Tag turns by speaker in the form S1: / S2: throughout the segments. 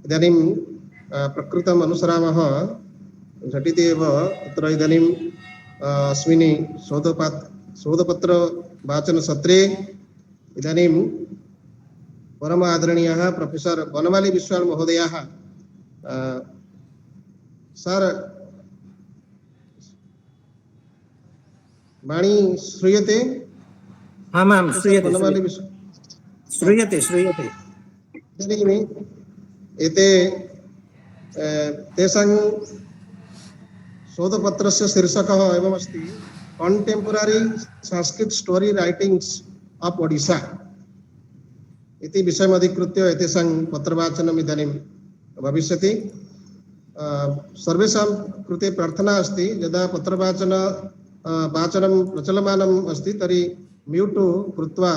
S1: इदानीं प्रकृतम् अनुसरामः झटिति एव अत्र इदानीं अस्मिन् शोधपत्रवाचनसत्रे इदानीं परम आदरणीयः प्रोफेसर बनमाली विश्वाल महोदयः सर वाणी श्रूयते?
S2: आम् आम् श्रूयते श्रूयते श्रूयते।
S1: इदानीम् एते तेषां शोधपत्रस्य शीर्षकः एवमस्ति contemporary Sanskrit story writings of Odisha इति विषयमधिकृत्य एतेषां पत्रवाचनम् इदानीं भविष्यति। सर्वेषां कृते प्रार्थना अस्ति यदा वाचनं प्रचलमानम् अस्ति तर्हि म्यूट् कृत्वा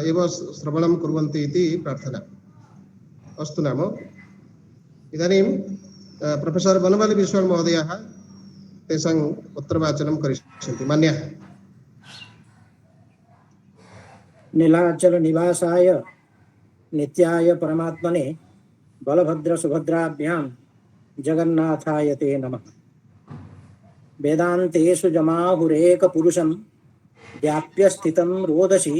S1: एव श्रवणं कुर्वन्ति इति प्रार्थना। अस्तु नाम इदानीं प्रोफेसर बनमाली विश्वाल महोदयः तेषां पत्रवाचनं करिष्यन्ति। मान्यः।
S2: नीलाचल निवासाय नित्याय परमात्मने बलभद्र सुभद्राभ्यां जगन्नाथाय ते नमः। वेदान्तेषु जमाहुरेक पुरुषं व्याप्य स्थितं रोदसी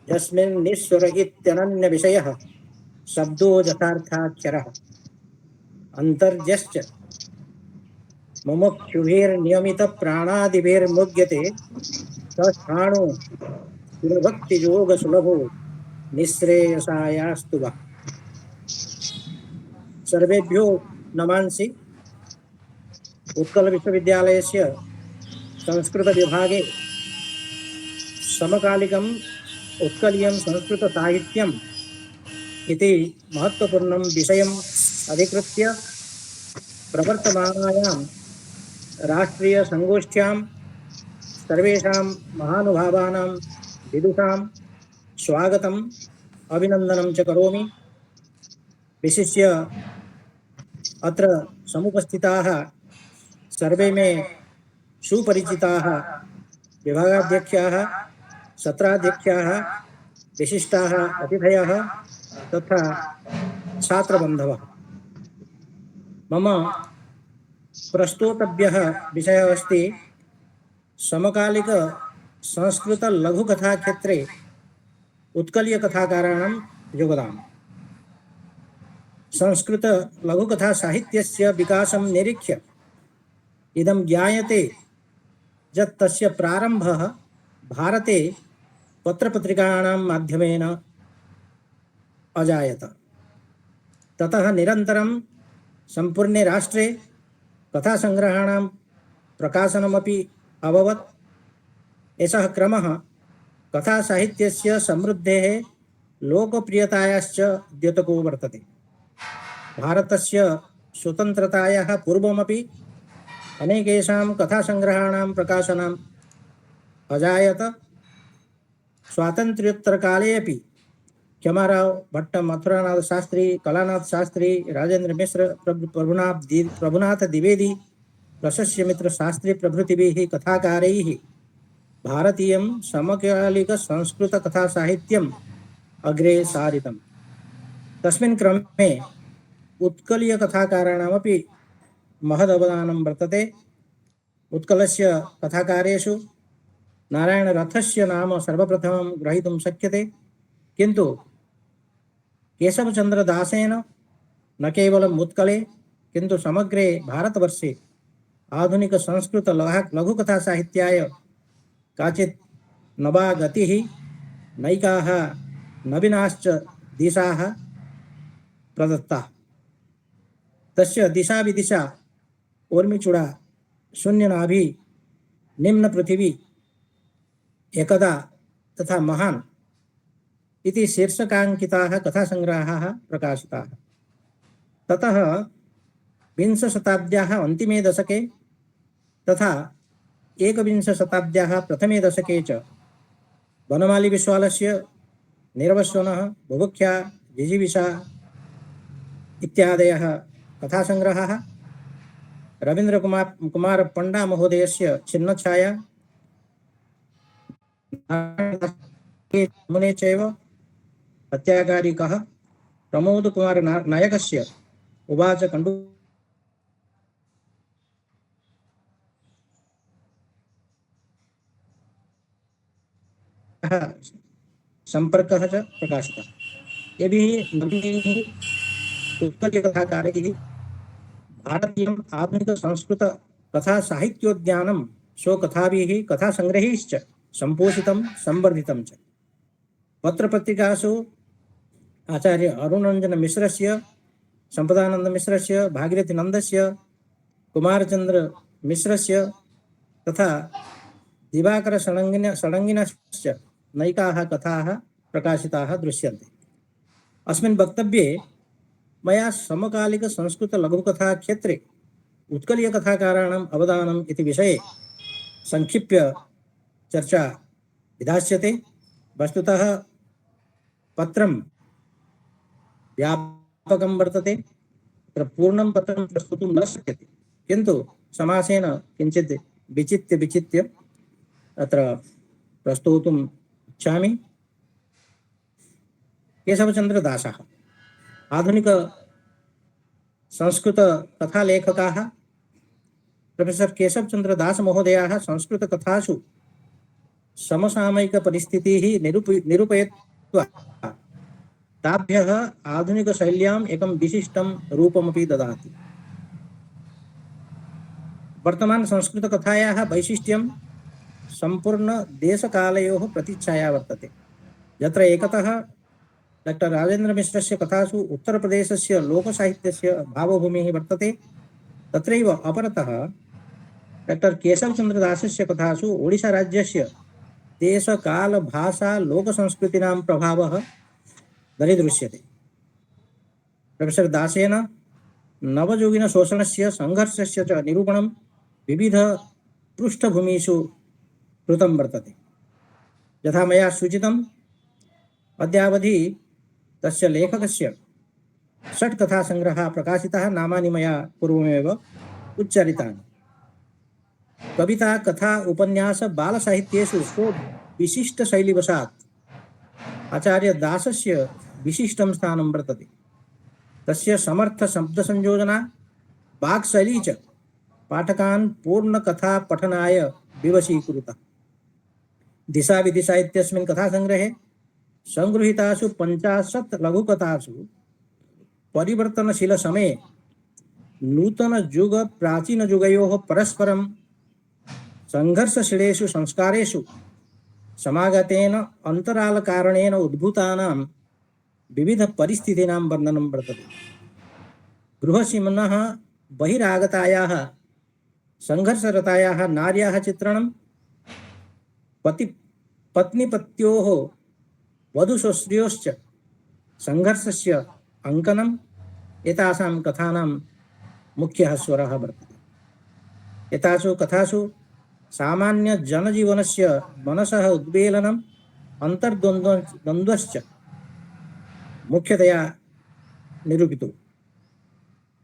S2: यस्मिन् निःस्वरहित्यनन्य विषयः शब्दो यथार्थाक्षरः अन्तर्यश्च मुमुक्षुभिर्नियमित प्राणादिभिर्मुद्यते तस्थाणो भक्ति योग सुलभो निःश्रेयसायास्तु वः। सर्वेभ्यो नमांसि। उत्कल विश्वविद्यालयस्य संस्कृत विभागे समकालिकम् उत्कलीयं संस्कृत साहित्यम् इति महत्त्वपूर्णं विषयम् अधिकृत्य प्रवर्तमानायां राष्ट्रीय संगोष्ठ्यां सर्वेषां महानुभावानां विदुषां स्वागतम् अभिनन्दनं च करोमि। विशिष्य अत्र समुपस्थिताः सर्वे मे सुपरिचिताः विभागाध्यक्षाः, सत्राध्यक्षाः, विशिष्टाः अतिथयः तथा छात्रबन्धवः। मम प्रस्तोतव्यः विषयः अस्ति समकालिक संस्कृत लघुकथा क्षेत्रे उत्कलीय कथाकाराणां योगदानम्। संस्कृत लघुकथा साहित्यस्य विकासं निरीक्ष्य इदं ज्ञायते यत् तस्य प्रारम्भः भारते पत्रपत्रिकाणां माध्यमेन अजायत। ततः निरन्तरं सम्पूर्णे राष्ट्रे कथासङ्ग्रहाणां प्रकाशनमपि अभवत्। एषः क्रमः कथासाहित्यस्य समृद्धेः लोकप्रियतायाश्च द्योतको वर्तते। भारतस्य स्वतन्त्रतायाः पूर्वमपि अनेकेषां कथासङ्ग्रहाणां प्रकाशनम् अजायत। स्वातन्त्र्योत्तरकाले अपि क्षमाराव भट्ट, मथुरानाथ शास्त्री, कलानाथ शास्त्री, राजेंद्र मिश्र, प्रभुनाथ द्विवेदी, प्रशस्य मित्र शास्त्री प्रभृतिभिः कथाकारैः भारतीयं समकालिक संस्कृत कथा साहित्यम् अग्रे सारितम्। तस्मिन् क्रमे उत्कलीय कथाकाराणामपि महदवदानं वर्तते। उत्कलस्य कथाकारेषु नारायणरथस्य नाम सर्वप्रथमं ग्रहीतुं शक्यते, किन्तु केशवचन्द्रदासेन न केवलम् उत्कले किन्तु समग्रे भारतवर्षे आधुनिक संस्कृत लघुकथा साहित्याय काचित् नवा गतिः, नैकाः नवीनाश्च दिशाः प्रदत्ताः। तस्य दिशा विदिशा ऊर्मिचूड़ा, शून्यनाभि, निम्नपृथिवी, एकदा तथा महान् इति शीर्षकाङ्किताः कथासङ्ग्रहाः प्रकाशिताः। ततः विंशशताब्द्याः अन्तिमे दशके तथा एकविंशशताब्द्याः प्रथमे दशके च बनमाली विश्वालस्य निरवस्वनः, बुभुक्षा, जिजीविषा इत्यादयः कथासङ्ग्रहाः, रवीन्द्रकुमार पण्डा महोदयस्य छिन्नछाया, मुने चैव, सत्यागारिकः प्रमोदकुमार नायकस्य उवाच कण्डू संपर्कः च प्रकाशितः। एभिः नवीनैः उत्कलकथाकारैः भारतीयम् आधुनिकसंस्कृतकथासाहित्योद्यानं स्वकथाभिः कथासङ्ग्रहैश्च सम्पोषितं संवर्धितं च। पत्रपत्रिकासु आचार्य अरुणरञ्जनमिश्रस्य, सम्पदानन्दमिश्रस्य, भागीरथीनन्दस्य, कुमारचन्द्रमिश्रस्य तथा दिवाकरषडङ्गिनश्च नैकाः कथाः प्रकाशिताः दृश्यन्ते। अस्मिन् वक्तव्ये मया समकालिकसंस्कृतलघुकथाक्षेत्रे उत्कलीयकथाकाराणाम् अवदानम् इति विषये संक्षिप्य चर्चा विधास्यते। वस्तुतः पत्रं व्यापकं वर्तते, तत्र पूर्णं पत्रं प्रस्तुतुं न शक्यते, किन्तु समासेन किञ्चित् विचित्य अत्र प्रस्तोतुम् इच्छामि। केशवचन्द्रदासः आधुनिक संस्कृतकथालेखकाः प्रोफेसर केशवचन्द्रदास महोदयाः संस्कृतकथासु समसामयिकपरिस्थितिः निरूपयित्वा ताभ्यः आधुनिकशैल्याम् एकं विशिष्टं रूपमपि ददाति। वर्तमान संस्कृतकथायाः वैशिष्ट्यं सम्पूर्णदेशकालयोः प्रतीच्छाया वर्तते। यत्र एकतः डॉक्टर राजेन्द्रमिश्रस्य कथासु उत्तरप्रदेशस्य लोकसाहित्यस्य भावभूमिः वर्तते, तत्रैव अपरतः डॉक्टर केशवचन्द्रदासस्य कथासु ओडिशाराज्यस्य देशकालभाषा लोकसंस्कृतीनां प्रभावः दरीदृश्यते। प्रोफेसर दासेन नवयोगिनशोषणस्य संघर्षस्य च निरूपणं विविध पृष्ठभूमिषु कृतं वर्तते। यथा मया सूचितम्, अद्यावधि तस्य लेखकस्य 6 कथासङ्ग्रहाः प्रकाशिताः। नामानि मया पूर्वमेव उच्चारितानि। कविता, कथा, उपन्यास, बालसाहित्येषु विशिष्टशैलीवशात् आचार्य दासस्य विशिष्टं स्थानं वर्तते। तस्य समर्थ शब्दसंयोजना, वाक्शैली च पाठकान् पूर्णकथापठनाय विवशीकुरुतः। दिशा विदिशा इत्यस्मिन् कथासङ्ग्रहे संगृहीतासु 50 लघुकथासु परिवर्तनशीलसमये नूतनयुग प्राचीनयुगयोः परस्परं संघर्षशीलेषु संस्कारेषु समागतेन अन्तरालकारणेन उद्भूतानां विविधपरिस्थितीनां वर्णनं वर्तते। गृहसीम्नः बहिरागतायाः संघर्षरतायाः नार्याः चित्रणं, पत्नीपत्योः वधूश्वश्र्योश्च संघर्षस्य अङ्कनम् एतासां कथानां मुख्यः स्वरः वर्तते। एतासु कथासु सामान्यजनजीवनस्य मनसः उद्वेलनम्, अन्तर्द्वन्द्वश्च मुख्यतया निरूपितो।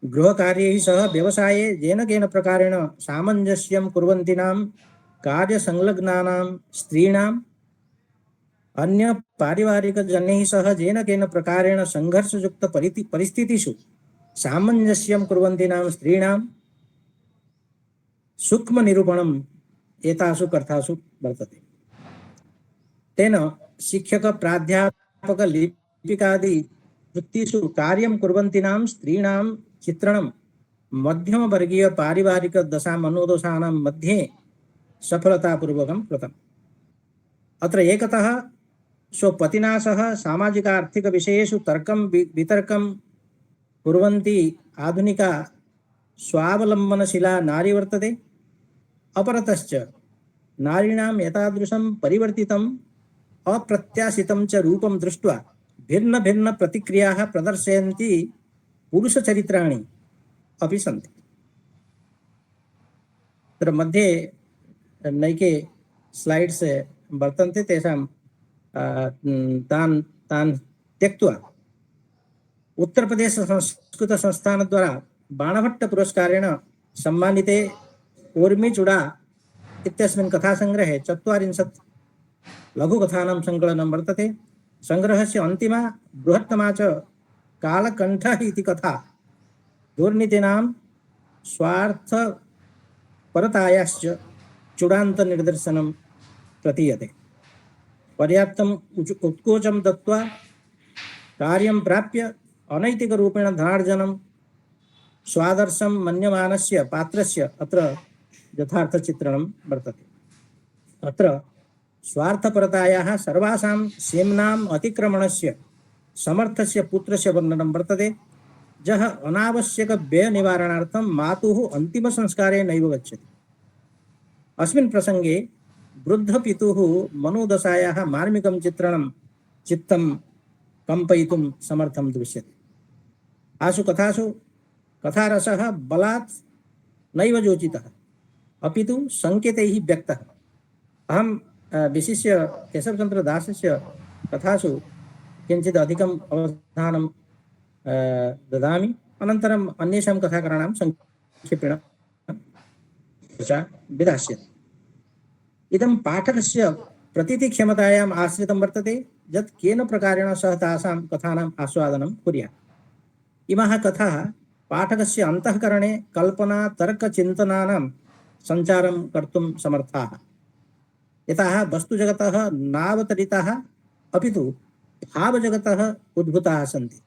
S2: गृहकार्यैः सह व्यवसाये येन केन प्रकारेण सामञ्जस्यं कुर्वन्तीनां कार्यसंलग्नानां स्त्रीणाम्, अन्य पारिवारिकजनैः सह येन केन प्रकारेण संघर्षयुक्त परिस्थितिषु सामञ्जस्यं कुर्वन्तीनां स्त्रीणां सूक्ष्मनिरूपणम् एतासु कथासु वर्तते। तेन शिक्षक, प्राध्यापक, लिपिकादि वृत्तिषु कार्यं कुर्वन्तीनां स्त्रीणां चित्रणं मध्यमवर्गीय पारिवारिक दशामनोदशानां मध्ये सफलतापूर्वकं कृतम्। अत्र एकतः स्वपतिना सह सामाजिकार्थिकविषयेषु तर्कं वितर्कं कुर्वन्ती आधुनिका स्वावलम्बनशीला नारी वर्तते। अपरतश्च नारीणां एतादृशं परिवर्तितम् अप्रत्याशितं च रूपं दृष्ट्वा भिन्न भिन्न प्रतिक्रियाः प्रदर्शयन्ती पुरुषचरित्राणि अपि सन्ति। तत्र मध्ये नैके स्लाइड्स् वर्तन्ते, तेषां तान् त्यक्त्वा उत्तरप्रदेश संस्कृत संस्थान द्वारा बाणभट्ट पुरस्कारेण सम्मानिते ऊर्मिचूडा इत्यस्मिन् कथासङ्ग्रहे 40 लघुकथानां सङ्कलनं वर्तते। सङ्ग्रहस्य अन्तिमा बृहत्तमा च कालकण्ठः इति कथा दुर्नीतिनां स्वार्थपरतायाश्च चूडान्तनिदर्शनं प्रतीयते। पर्याप्तम् उत्कोचं दत्त्वा कार्यं प्राप्य अनैतिकरूपेण धनार्जनं स्वादर्शं मन्यमानस्य पात्रस्य अत्र यथार्थचित्रणं वर्तते। अत्र स्वार्थपरतायाः सर्वासां सीम्नाम् अतिक्रमणस्य समर्थस्य पुत्रस्य वर्णनं वर्तते, यः अनावश्यकव्ययनिवारणार्थं मातुः अन्तिमसंस्कारे नैव गच्छति। अस्मिन् प्रसङ्गे वृद्धपितुः मनोदशायाः मार्मिकं चित्तं कम्पयितुं समर्थं दृश्यते। आसु कथासु कथारसः बलात् नैव योजितः, अपि तु सङ्केतैः व्यक्तः। अहं विशिष्य केशवचन्द्रदासस्य कथासु किञ्चित् अधिकम् अवधानं ददामि। अनन्तरम् अन्येषां कथाकराणां संक्षेपेण चर्चा विधास्यति। इदं पाठकस्य प्रतीतिक्षमतायाम् आश्रितं वर्तते, यत् केन प्रकारेण सः तासां कथानाम् आस्वादनं कुर्यात्। इमाः कथाः पाठकस्य अन्तःकरणे कल्पना तर्कचिन्तनानां सञ्चारं कर्तुं समर्थाः। एताः वस्तुजगतः नावतरिताः, अपि तु भावजगतः उद्भूताः सन्ति।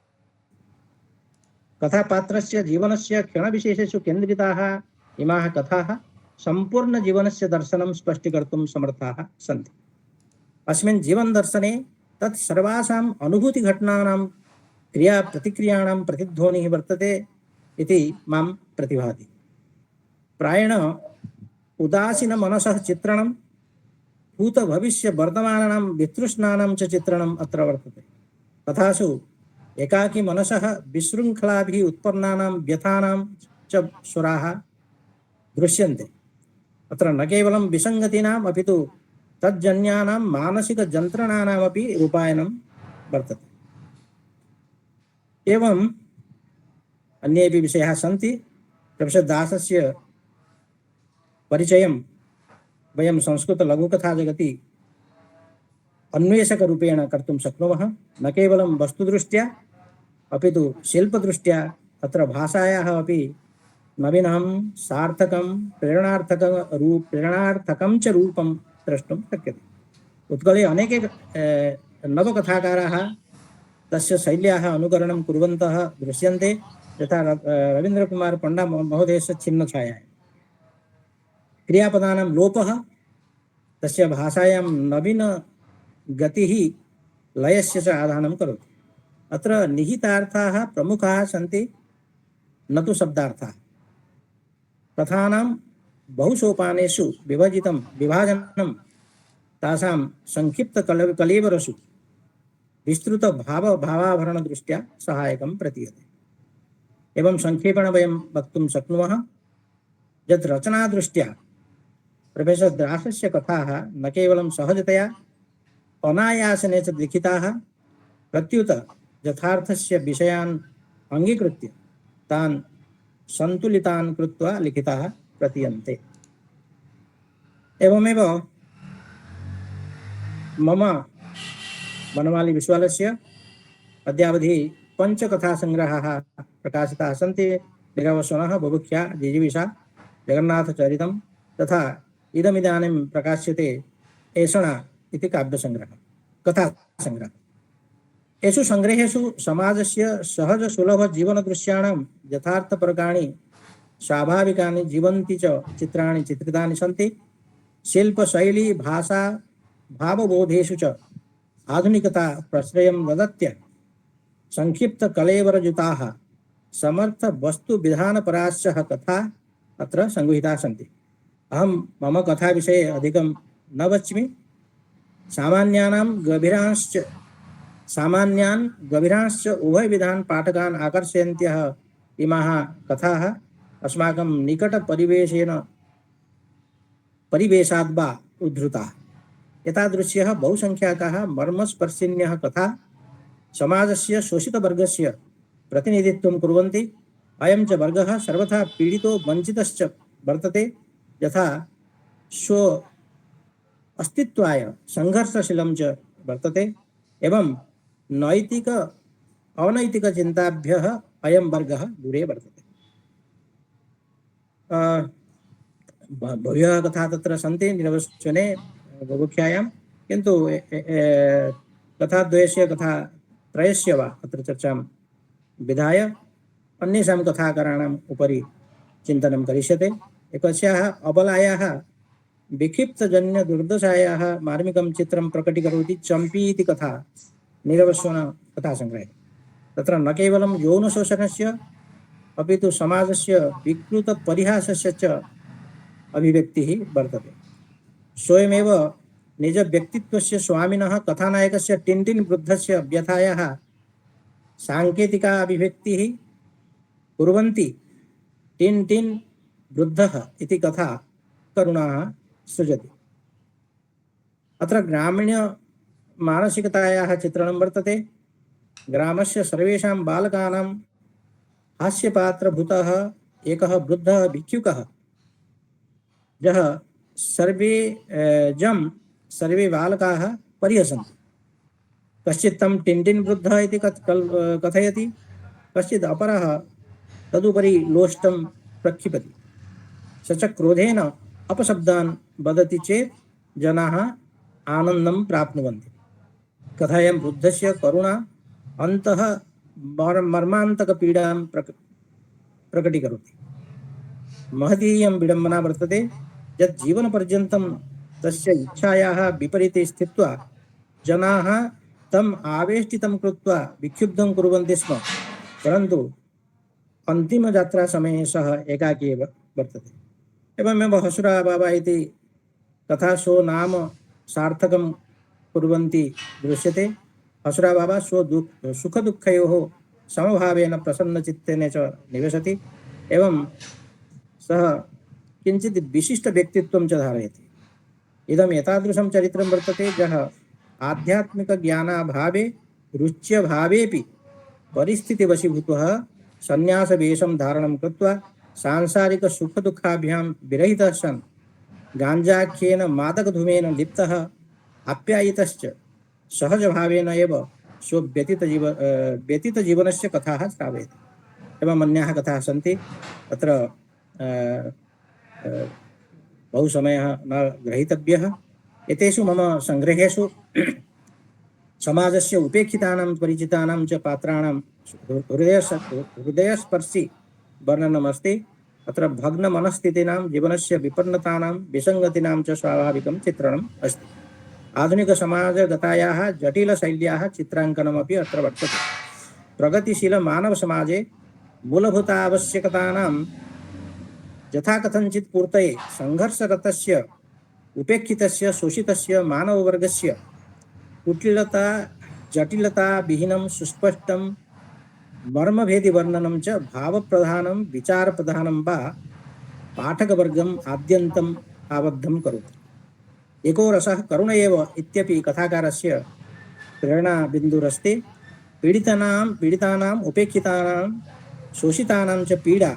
S2: कथापात्रस्य जीवनस्य क्षणविशेषेषु केन्द्रिताः इमाः कथाः सम्पूर्णजीवनस्य दर्शनं स्पष्टीकर्तुं समर्थाः सन्ति। अस्मिन् जीवनदर्शने तत् सर्वासाम् अनुभूतिघटनानां क्रियाप्रतिक्रियाणां प्रतिध्वनिः वर्तते इति मां प्रतिभाति। प्रायेण उदासीनमनसः चित्रणं, भूतभविष्यवर्तमानानां वितृष्णानां च चित्रणम् अत्र वर्तते। कथासु एकाकी मनसः विशृङ्खलाभिः उत्पन्नानां व्यथानां च स्वराः दृश्यन्ते। अत्र न केवलं विसङ्गतीनाम्, अपि तु तज्जन्यानां मानसिकजन्त्रणानामपि रूपायनं वर्तते। एवम् अन्येपि विषयाः सन्ति। प्रोफेसर् दासस्य परिचयं वयं संस्कृतलघुकथाजगति अन्वेषकरूपेण कर्तुं शक्नुमः। न केवलं वस्तुदृष्ट्या, अपि तु शिल्पदृष्ट्या अत्र भाषायाः अपि नवीनं सार्थकं प्रेरणार्थकं च रूपं द्रष्टुं शक्यते। उत्कले अनेके नवकथाकाराः तस्य शैल्याः अनुकरणं कुर्वन्तः दृश्यन्ते, यथा रवीन्द्रकुमार पण्डा महोदयस्य छिन्नछाया। क्रियापदानां लोपः तस्य भाषायां नवीनगतिः लयस्य च आधानं करोति। अत्र निहितार्थाः प्रमुखाः सन्ति, न तु शब्दार्थाः। कथानां बहुसोपानेषु विभाजनं तासां संक्षिप्तकलेवरसु विस्तृतभावाभरणदृष्ट्या सहायकं प्रतीयते। एवं संक्षेपेण वयं वक्तुं शक्नुमः यत् रचनादृष्ट्या प्रोफेसर् दासस्य कथाः न केवलं सहजतया अनायासेन च लिखिताः, प्रत्युत यथार्थस्य विषयान् अङ्गीकृत्य तान् सन्तुलितान् कृत्वा लिखिताः प्रतीयन्ते। एवमेव मम वनमाली विश्वालयस्य अद्यावधि पञ्चकथासङ्ग्रहाः प्रकाशिताः सन्ति। निरवसनः, बुभुक्षा, जिजीविषा, जगन्नाथचरितं तथा इदमिदानीं प्रकाश्यते एषणा इति काव्यसङ्ग्रहः, कथासङ्ग्रहः। एषु सङ्ग्रहेषु समाजस्य सहजसुलभजीवनदृश्याणां यथार्थपरकाणि स्वाभाविकानि जीवन्ति च चित्राणि चित्रितानि सन्ति। शिल्पशैली, भाषा, भावबोधेषु च आधुनिकता प्रश्रयं ददत्य संक्षिप्तकलेवरयुताः समर्थवस्तुविधानपराश्च कथा अत्र संगृहीताः सन्ति। अहं मम कथाविषये अधिकं न वच्मि। सामान्यान् गभीरांश्च उभयविधान् पाठकान् आकर्षयन्त्यः इमाः कथाः अस्माकं परिवेशाद् वा उद्धृताः। एतादृश्यः बहुसङ्ख्याकाः मर्मस्पर्शिन्यः कथा समाजस्य शोषितवर्गस्य प्रतिनिधित्वं कुर्वन्ति। अयं च वर्गः सर्वथा पीडितो वञ्चितश्च वर्तते, यथा स्व अस्तित्वाय संघर्षशीलं च वर्तते। एवं नैतिक अनैतिकचिन्ताभ्यः अयं वर्गः दूरे वर्तते। बह्व्यः कथा तत्र सन्ति निरवश्वने बुभुक्षायां, किन्तु कथाद्वयस्य कथात्रयस्य वा अत्र चर्चां विधाय अन्येषां कथाकाराणाम् उपरि चिन्तनं करिष्यते। एकस्याः अबलायाः विक्षिप्तजन्यदुर्दशायाः मार्मिकं चित्रं प्रकटीकरोति चम्पी इति कथा निरवश्वन कथासङ्ग्रहे। तत्र न केवलं यौनशोषणस्य अपि तु समाजस्य विकृतपरिहासस्य च अभिव्यक्तिः वर्तते। स्वयमेव निजव्यक्तित्वस्य स्वामिनः कथानायकस्य टिन्टिन् वृद्धस्य व्यथायाः साङ्केतिका अभिव्यक्तिः कुर्वन्ति टिन्टिन् वृद्धः इति कथा करुणाः सृजति। अत्र ग्रामीणमानसिकतायाः चित्रणं वर्तते। ग्रामस्य सर्वेषां बालकानां हास्यपात्रभूतः एकः वृद्धः भिक्षुकः, यः सर्वे बालकाः परिहसन्ति। कश्चित् तं टिन्टिन् वृद्धः इति कथयति, कश्चित् अपरः तदुपरि लोष्टं प्रक्षिपति। स च क्रोधेन अपशब्दान् वदति चेत् जनाः आनन्दं प्राप्नुवन्ति। कथायां वृद्धस्य करुणा अन्तः मर्मान्तकपीडां प्रकटीकरोति। महती इयं विडम्बना वर्तते यत् जीवनपर्यन्तं तस्य इच्छायाः विपरीते स्थित्वा जनाः तम् आवेष्टितं कृत्वा विक्षुब्धं कुर्वन्ति स्म, परन्तु अन्तिमयात्रासमये सः एकाकी एव वर्तते। एवमेव हसुरा बाबा इति कथा सो नाम सार्थकं कुर्वन्ती दृश्यते। हसुरा बाबा सुखदुःखयोः समभावेन प्रसन्नचित्तेन च निवसति एवं सः किञ्चित् विशिष्टव्यक्तित्वं च धारयति। इदम् एतादृशं चरित्रं वर्तते यः आध्यात्मिकज्ञानाभावे रुच्यभावेपि परिस्थितिवशीभूतः सन्न्यासवेषं धारणं कृत्वा सांसारिकसुखदुःखाभ्यां विरहितः सन् गाञ्जाख्येन मादकधूमेन लिप्तः आप्यायितश्च सहजभावेन एव व्यतीतजीवनस्य कथाः श्रावयति। एवम् अन्याः कथाः सन्ति। अत्र बहु समयः न ग्रहीतव्यः। एतेषु मम सङ्ग्रहेषु समाजस्य उपेक्षितानां परिचितानां च पात्राणां हृदयस्पर्शि वर्णनमस्ति। अत्र भग्नमनस्थितीनां जीवनस्य विपन्नतानां विसङ्गतीनां च स्वाभाविकं चित्रणम् अस्ति। आधुनिकसमाजगतायाः जटिलशैल्याः चित्राङ्कनमपि अत्र वर्तते। प्रगतिशीलमानवसमाजे मूलभूतावश्यकतानां यथाकथञ्चित् पूर्तये सङ्घर्षरतस्य उपेक्षितस्य शोषितस्य मानववर्गस्य कुटिलता जटिलताविहीनं सुस्पष्टं मर्मभेदिवर्णनं च भावप्रधानं विचारप्रधानं वा पाठकवर्गम् आद्यन्तम् आबद्धं करोति। एको रसः करुण एव इत्यपि कथाकारस्य प्रेरणाबिन्दुरस्ति। पीडितानाम् उपेक्षितानां शोषितानां च पीडा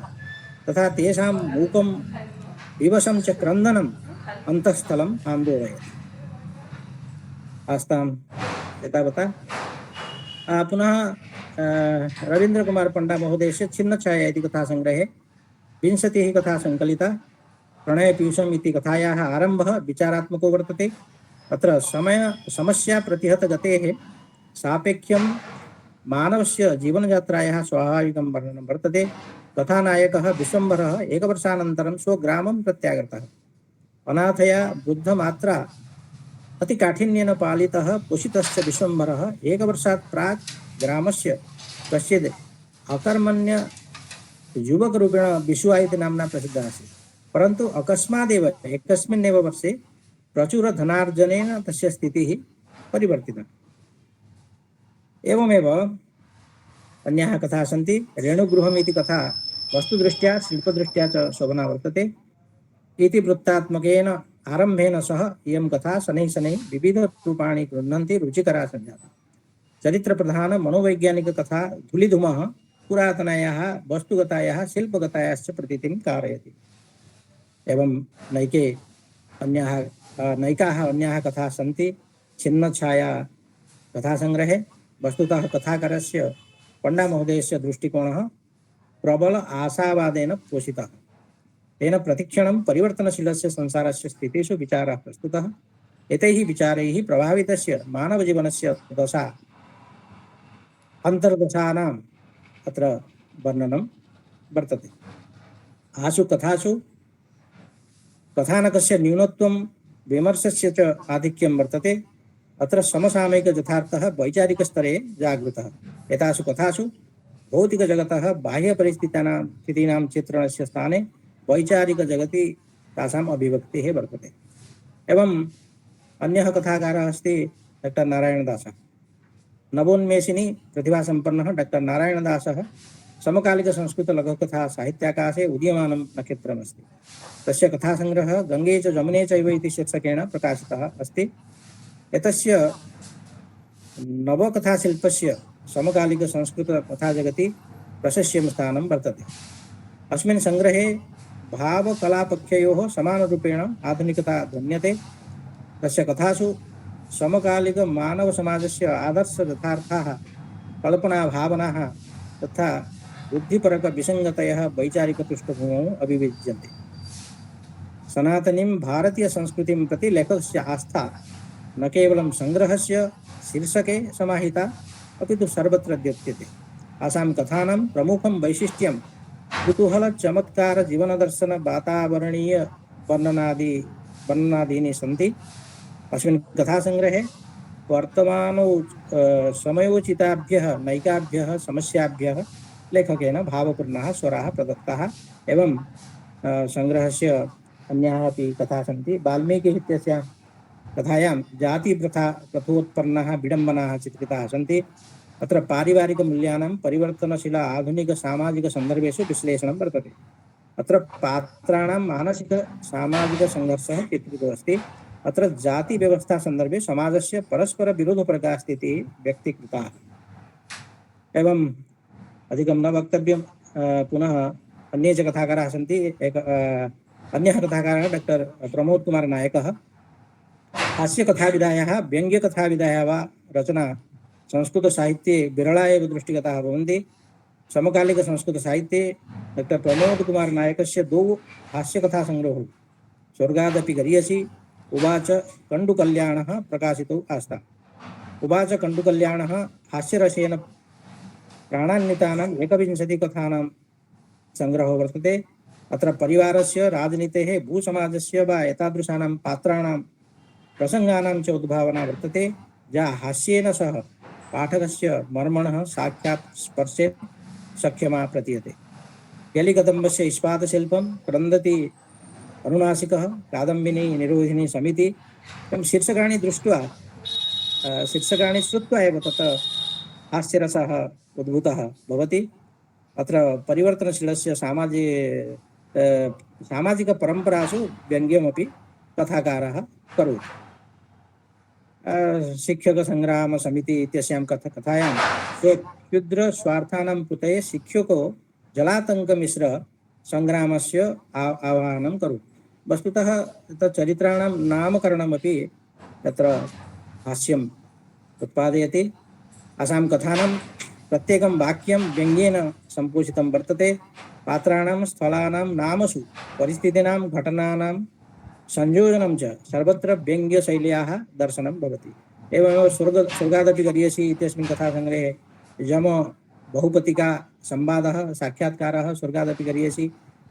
S2: तथा तेषां मूकं विवशं च क्रन्दनम् अन्तःस्थलम् आन्दोलयति। आस्ताम् एतावता। पुनः रवीन्द्रकुमार पंडा महोदयस्य छिन्नछाया इति कथासङ्ग्रहे 20 कथा सङ्कलिता। प्रणयपीयूषम् इति कथायाः आरम्भः विचारात्मको वर्तते। अत्र समस्या प्रतिहतगतेः सापेक्ष्यं मानवस्य जीवनयात्रायाः स्वाभाविकं वर्णनं वर्तते। कथानायकः विश्वम्भरः एकवर्षानन्तरं स्वग्रामं प्रत्यागतः। अनाथया वृद्धमात्रा अतिकाठिन्येन पालितः पोषितश्च विश्वम्भरः एकवर्षात् प्राक् ग्रामस्य कश्चित् अकर्मण्य युवकरूपेण विश्वा इति नाम्ना प्रसिद्धः आसीत्। परन्तु अकस्मादेव एकस्मिन्नेव वर्षे प्रचुरधनार्जनेन तस्य स्थितिः परिवर्तिता। एवमेव अन्याः कथाः सन्ति। रेणुगृहम् इति कथा वस्तुदृष्ट्या शिल्पदृष्ट्या च शोभना वर्तते। इतिवृत्तात्मकेन आरम्भेन सह इयं कथा शनैः शनैः विविधरूपाणि गृह्णन्ति रुचिकरा सञ्जाता। चरित्रप्रधान मनोवैज्ञानिककथा धूलिधूमः पुरातनायाः वस्तुगतायाः शिल्पगतायाश्च प्रतीतिं कारयति। एवं नैकाः अन्याः कथाः सन्ति। छिन्नछाया कथासङ्ग्रहे वस्तुतः कथाकारस्य पण्डामहोदयस्य दृष्टिकोणः प्रबल आशावादेन पोषितः। तेन प्रतिक्षणं परिवर्तनशीलस्य संसारस्य स्थितिषु विचारः प्रस्तुतः। एतैः विचारैः प्रभावितस्य मानवजीवनस्य दशा अन्तर्दशानाम् अत्र वर्णनं वर्तते। आसु कथासु कथानकस्य न्यूनत्वं विमर्शस्य च आधिक्यं वर्तते। अत्र समसामयिकयथार्थः वैचारिकस्तरे जागृतः। एतासु कथासु भौतिकजगतः बाह्यपरिस्थितीनां चित्रणस्य स्थाने वैचारिकजगति तासाम् अभिव्यक्तिः वर्तते। एवम् अन्यः कथाकारः अस्ति डॉक्टर नारायणदासः। नवोन्मेषिनी प्रतिभासम्पन्नः डॉक्टर नारायणदासः समकालिकसंस्कृतलघुकथा साहित्याकाशे उदीयमानं नक्षत्रमस्ति। तस्य कथासङ्ग्रहः गङ्गे च जमुने चैव इति शीर्षकेण प्रकाशितः अस्ति। एतस्य नवकथाशिल्पस्य समकालिकसंस्कृतकथाजगति प्रशस्यं स्थानं वर्तते। अस्मिन् सङ्ग्रहे भावकलापक्षयोः समानरूपेण आधुनिकता ध्वन्यते। तस्य कथासु समकालिकमानवसमाजस्य आदर्शयथार्थाः, कल्पनाभावनाः तथा बुद्धिपरकविसङ्गतयः वैचारिकपृष्ठभूमौ अभिव्यज्यन्ते। सनातनीं भारतीयसंस्कृतिं प्रति लेखकस्य आस्था न केवलं सङ्ग्रहस्य शीर्षके समाहिता अपि तु सर्वत्र द्योत्यते। आसां कथानां प्रमुखं वैशिष्ट्यं कुतूहल चमत्कार जीवनदर्शन वातावरणीय वर्णनादीनि सन्ति। अस्मिन् कथासङ्ग्रहे वर्तमानौ समयोचिताभ्यः नैकाभ्यः समस्याभ्यः लेखकेन भावपूर्णाः स्वराः प्रदत्ताः। एवं सङ्ग्रहस्य अन्याः अपि कथाः सन्ति। वाल्मीकिः इत्यस्य कथायां जातिप्रथोत्पन्नाः विडम्बनाः चित्रिताः सन्ति। अत्र पारिवारिकमूल्यानां परिवर्तनशील आधुनिकसामाजिकसन्दर्भेषु विश्लेषणं वर्तते। अत्र पात्राणां मानसिकसामाजिकसङ्घर्षः चित्रितो अस्ति। अत्र जातिव्यवस्थासन्दर्भे समाजस्य परस्परविरोधप्रकाः स्थितिः व्यक्तीकृताः। एवम् अधिकं न वक्तव्यं। पुनः अन्ये च कथाकाराः सन्ति। अन्यः कथाकारः डॉक्टर प्रमोद कुमार नायकः। हास्यकथाविधायाः व्यङ्ग्यकथाविधायाः वा रचना संस्कृतसाहित्ये विरला एव दृष्टिगताः भवन्ति। समकालिकसंस्कृतसाहित्ये डॉक्टर प्रमोद कुमार नायकस्य द्वौ हास्यकथासङ्ग्रहौ स्वर्गादपि गरीयसी उवाच कण्डुकल्याणः प्रकाशितौ आस्ताम्। उवाच कण्डुकल्याणः हास्यरसेन प्राणान्वितानाम् 21 कथानां सङ्ग्रहो वर्तते। अत्र परिवारस्य, राजनीतेः, भूसमाजस्य वा एतादृशानां पात्राणां प्रसङ्गानां च उद्भावना वर्तते, या हास्येन सह पाठकस्य मर्मणः साक्षात् स्पर्शेन सख्यमा प्रतीयते। केलिकदम्बस्य इस्पातशिल्पं, क्रन्दति अनुनासिकः, कादम्बिनी निरोधिनी समिति शीर्षकाणि श्रुत्वा एव तत् हास्यरसः उद्भूतः भवति। अत्र परिवर्तनशीलस्य सामाजिकपरम्परासु व्यङ्ग्यमपि कथाकारः करोति। शिक्षकसङ्ग्रामसमिति इत्यस्यां कथायां क्षुद्रस्वार्थानां कृते शिक्षको जलातङ्कमिश्र सङ्ग्रामस्य आह्वानं करोति। वस्तुतः चरित्राणां नामकरणमपि तत्र हास्यम् उत्पादयति। असां कथानां प्रत्येकं वाक्यं व्यङ्ग्येन सम्पोषितं वर्तते। पात्राणां, स्थलानां नामसु परिस्थितीनां, घटनानां संयोजनं च सर्वत्र व्यङ्ग्यशैल्याः दर्शनं भवति। एवमेव स्वर्गादपि गरीयसी इत्यस्मिन् कथासङ्ग्रहे यम बहुपतिका संवादः, साक्षात्कारः, स्वर्गादपि गरीयसी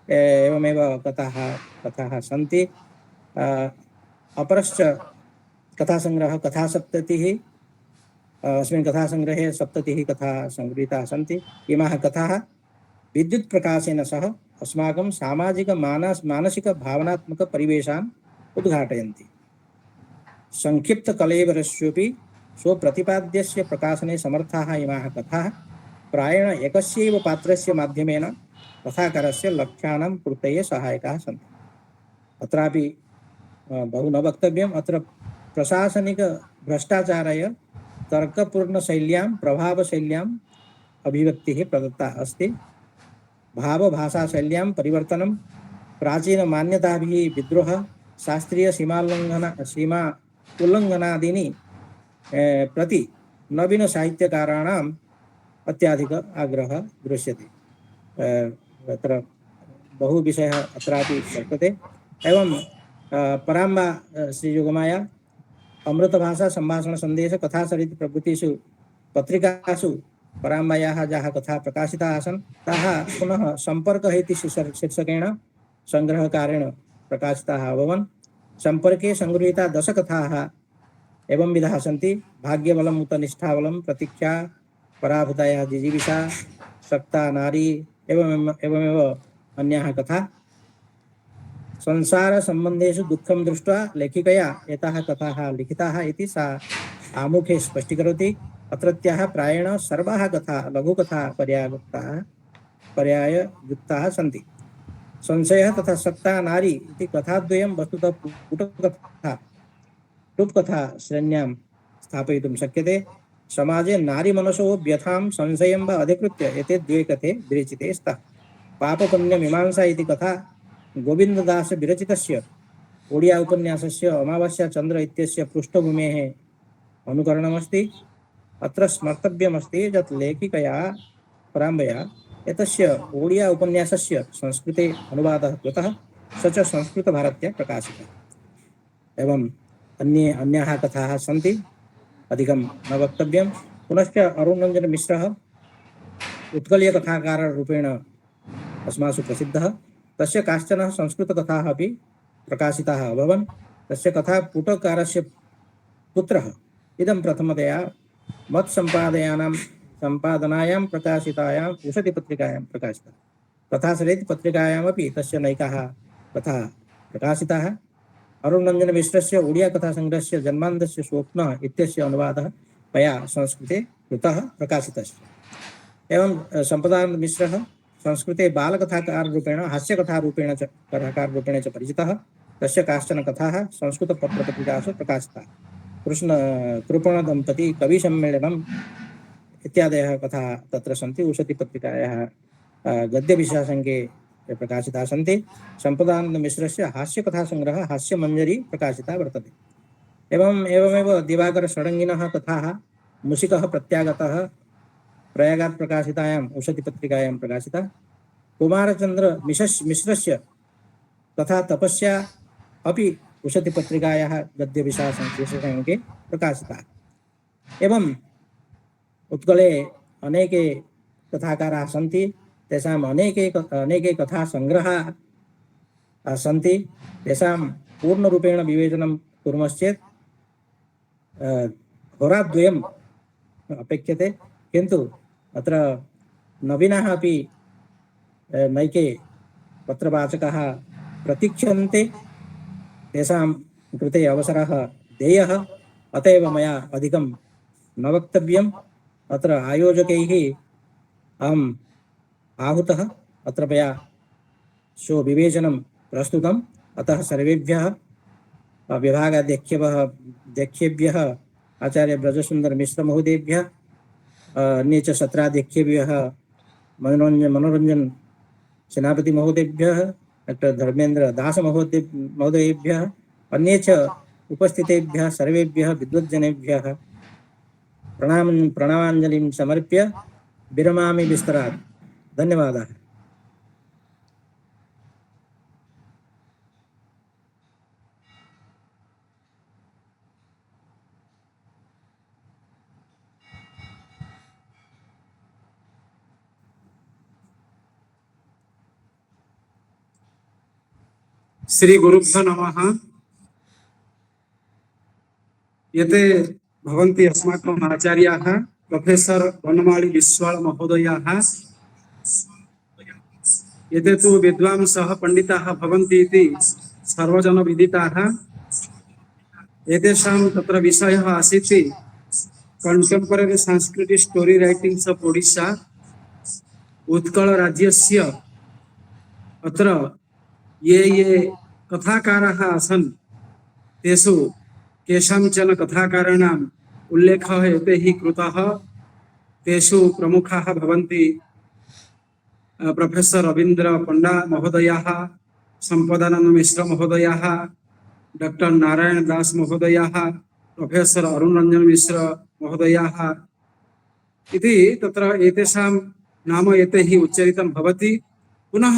S2: एवमेव कथाः सन्ति। अपरश्च कथासङ्ग्रहः कथासप्ततिः। अस्मिन् कथासङ्ग्रहे 70 कथाः सङ्गृहीताः सन्ति। इमाः कथाः विद्युत्प्रकाशेन सह अस्माकं मानसिक-भावनात्मकपरिवेशान् उद्घाटयन्ति। संक्षिप्तकलेवरस्योपि स्वप्रतिपाद्यस्य प्रकाशने समर्थाः इमाः कथाः प्रायेण एकस्यैव पात्रस्य माध्यमेन कथाकारस्य लक्ष्यानां पूर्तये सहायकाः सन्ति। अत्रापि बहु न वक्तव्यम्। अत्र प्रशासनिकभ्रष्टाचाराय तर्कपूर्णशैल्यां, प्रभावशैल्याम् अभिव्यक्तिः प्रदत्ता अस्ति। भावभाषाशैल्यां परिवर्तनं, प्राचीनमान्यताभिः विद्रोहः, शास्त्रीय सीमा उल्लङ्घनादीनि प्रति नवीनसाहित्यकाराणां अत्याधिक आग्रहः दृश्यते। अत्र बहु विषयः अत्रापि वर्तते। एवं पराम्बा श्रीयोगमाया अमृतभाषा संभाषण संदेश कथा सरित् प्रभृतिषु पत्रिकासु पराम्बायाः याः कथा प्रकाशिताः आसन् ताः पुनः सम्पर्कः इति शीर्षकेण सङ्ग्रहकारेण प्रकाशिताः अभवन्। सम्पर्के सङ्गृहीता 10 कथाः एवं विधाः सन्ति। भाग्यबलम् उत निष्ठाबलं, प्रतीक्षा, पराभूतायाः जिजीविषा, शक्ता नारी एवमेव अन्याः कथा। संसार संबंधेषु दुःखं दृष्ट्वा लेखिकया एताः कथाः लिखिताः इति सा आमुखे स्पष्टीकरोति। अत्रत्याः प्रायेण सर्वाः कथा लघुकथा पर्याययुक्ताः सन्ति। संशयः तथा शक्ता नारी इति कथाद्वयं वस्तुतः टुप्कथा श्रेण्यां स्थापयितुं शक्यते। समाजे नारीमनसो व्यथां संशयं वा अधिकृत्य एते द्वे कथे विरचिते स्तः। पापपुण्यमीमांसा इति कथा गोविन्ददास विरचितस्य ओडिया उपन्यासस्य अमावास्या चन्द्र इत्यस्य पृष्ठभूमेः अनुकरणमस्ति। अत्र स्मर्तव्यमस्ति यत् लेखिकया पराम्बया एतस्य ओडिया उपन्यासस्य संस्कृते अनुवादः कृतः, स च संस्कृतभारत्या प्रकाशितः। एवं अन्याः कथाः सन्ति, अधिकं न वक्तव्यं। पुनश्च अरुणरञ्जनमिश्रः उत्कलीयकथाकाररूपेण अस्मासु प्रसिद्धः। तस्य काश्चन संस्कृतकथाः अपि प्रकाशिताः अभवन्। तस्य कथा पुटकारस्य पुत्रः इदं प्रथमतया संपादनायां प्रकाशितायां उषतिपत्रिकायां प्रकाशितः। कथासरित् पत्रिकायामपि तस्य नैकाः कथाः प्रकाशिताः। अरुणरञ्जनमिश्रस्य ओडिया कथासङ्ग्रहस्य जन्मान्धस्य स्वप्नः इत्यस्य अनुवादः मया संस्कृते कृतः, प्रकाशितः। एवं सम्पदानन्दमिश्रः संस्कृते बालकथाकाररूपेण हास्यकथारूपेण च कथाकाररूपेण च परिचितः। तस्य काश्चन कथाः संस्कृतपत्रपत्रिकासु प्रकाशिताः। कृपणदम्पती, कविसम्मेलनम् इत्यादयः कथाः तत्र सन्ति। उषतिपत्रिकायाः गद्यविशासङ्गे प्रकाशिताः सन्ति। सम्पदानन्दमिश्रस्य हास्यकथासङ्ग्रहः हास्यमञ्जरी प्रकाशिता वर्तते। एवमेव दिवाकरषडङ्गिनः कथाः मुसिकः प्रत्यागतः प्रयागात् प्रकाशितायाम् उषतिपत्रिकायां प्रकाशिता। कुमारचन्द्र मिश्रस्य कथा तपस्या अपि उषतिपत्रिकायाः गद्यविशासङ्गे प्रकाशिता। एवं उत्कले अनेके कथाकाराः सन्ति, तेषाम् अनेके कथासङ्ग्रहाः सन्ति। तेषां पूर्णरूपेण विवेचनं कुर्मश्चेत् होराद्वयम् अपेक्ष्यते, किन्तु अत्र नवीनाः अपि नैके पत्रवाचकाः प्रतीक्षन्ते, तेषां कृते अवसरः देयः। अत एव मया अधिकं न वक्तव्यम्। अत्र आयोजकैः अहम् आहूतः, अत्र मया स्वविवेचनं प्रस्तुतम्। अतः सर्वेभ्यः विभागाध्यक्षेभ्यः आचार्य ब्रजसुन्दरमिश्रमहोदयेभ्यः, अन्ये च सत्राध्यक्षेभ्यः मनोरञ्जन सेनापति महोदयेभ्यः, डॉक्टर धर्मेन्द्र दास महोदयेभ्यः, अन्ये च उपस्थितेभ्यः सर्वेभ्यः विद्वज्जनेभ्यः प्रणामाञ्जलिं समर्प्य विरमामि विस्तरात्। धन्यवादाः।
S3: श्री गुरुभ्यो नमः। यते भवन्ति अस्माकम् आचार्याः प्रोफेसर वनमाळि विश्वाळ महोदयाः, एते तु विद्वांसः पंडिताः भवन्ति इति सर्वजन विदिताः। एतेषां तत्र विषयः आसीत् कंटेम्पररी सांस्कृतिक story writings of Odisha. Utkal राज्यस्य अत्र ये कथाकाराः आसन् तेषु केषाञ्चन कथाकाराणाम् उल्लेखः एतैः कृतः। तेषु प्रमुखाः भवन्ति प्रोफेसर रवीन्द्र पंडा महोदयाः, सम्पदानन्द मिश्र महोदयाः, डॉक्टर नारायण दास महोदयाः, प्रोफेसर अरुणरञ्जन मिश्र महोदयाः, इति तत्र एतेषां नाम एतैः उच्चरितं भवति। पुनः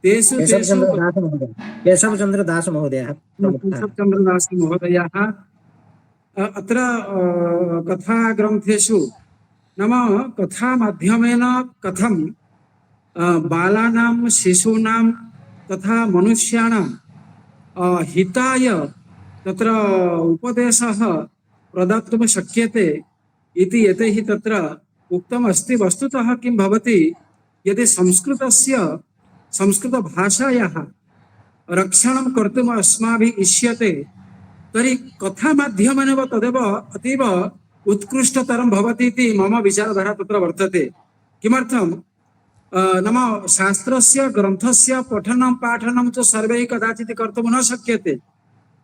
S3: तेषु तेषु
S2: केशवचन्द्रदासमहोदयः प्रमुखः।
S3: केशवचन्द्रदासमहोदयाः अत्र कथाग्रन्थेषु नाम कथामाध्यमेन कथं बालानां शिशूनां तथा मनुष्याणां हिताय तत्र उपदेशः प्रदातुं शक्यते इति यतैः तत्र उक्तम् अस्ति। वस्तुतः किं भवति, यदि संस्कृतभाषायाः रक्षणं कर्तुम् अस्माभिः इष्यते तर्हि कथामाध्यमेन तदेव अतीव उत्कृष्टतरं भवति इति मम विचारधारा तत्र वर्तते। किमर्थं नाम शास्त्रस्य ग्रन्थस्य पठनं पाठनं च सर्वैः कदाचित् कर्तुं न शक्यते,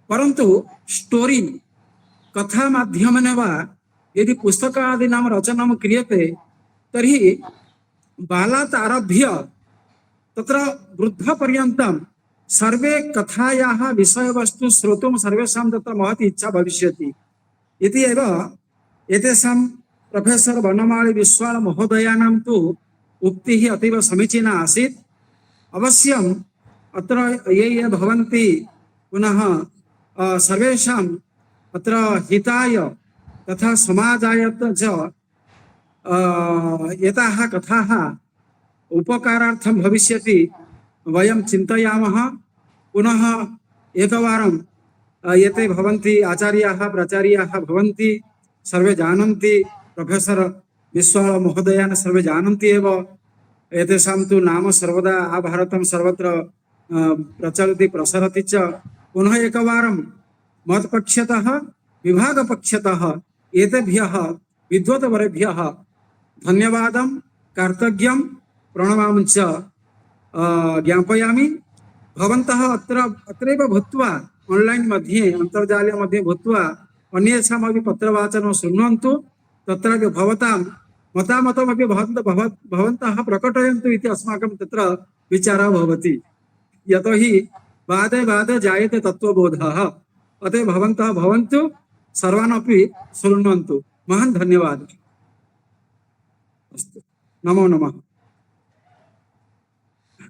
S3: परन्तु स्टोरी कथामाध्यमेन वा यदि पुस्तकादीनां रचनं क्रियते तर्हि बालात् आरभ्य तत्र वृद्धपर्यन्तं सर्वे कथायाः विषयवस्तु श्रोतुं सर्वेषां तत्र महती इच्छा भविष्यति इति एव एतेषां प्रोफेसर् वनमाळि विश्वाल महोदयानां तु उक्तिः अतीव समीचीना आसीत्। अवश्यम् अत्र ये ये भवन्ति पुनः सर्वेषाम् अत्र हिताय तथा समाजाय च एताः कथाः उपकारार्थं भविष्यति वयं चिन्तयामः। पुनः एकवारं एते भवन्ति आचार्याः प्राचार्याः भवन्ति, सर्वे जानन्ति, प्रोफेसर् विश्वाल महोदयान् सर्वे जानन्ति एव। एतेषां तु नाम सर्वदा आभारतं सर्वत्र प्रचलति प्रसरति च। पुनः एकवारं मत्पक्षतः विभागपक्षतः एतेभ्यः विद्वद्वरेभ्यः धन्यवादं कार्तज्ञं प्रणमामि च ज्ञापयामि। भवन्तः अत्रैव भूत्वा आन्लैन् मध्ये अन्तर्जाले मध्ये भूत्वा अन्येषामपि पत्रवाचनं शृण्वन्तु। तत्र भवतां मतामतमपि भवन्तः प्रकटयन्तु इति अस्माकं तत्र विचारः भवति। यतोहि वादे वादे जायते तत्त्वबोधः। अतः भवन्तः भवन्तु, सर्वानपि शृण्वन्तु। महान् धन्यवादः। अस्तु, नमो नमः।